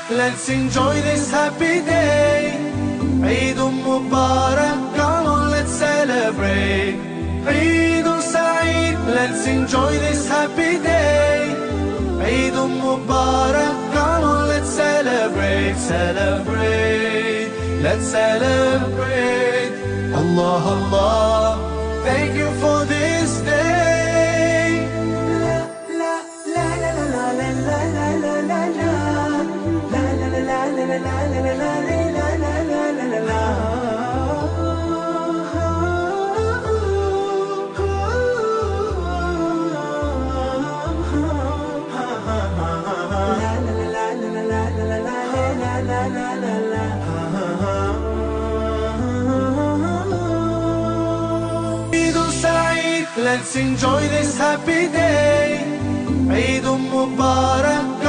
let's enjoy this happy day. Eid Mubarak, come on, let's celebrate. Eid Saeed, let's enjoy this happy day. Eid Mubarak, come on, let's celebrate, celebrate, let's celebrate. Allah, Allah, thank you for this day. La la la la la la la la la la la la la la la la la la la la. Let's enjoy this happy day. Eid Mubarak.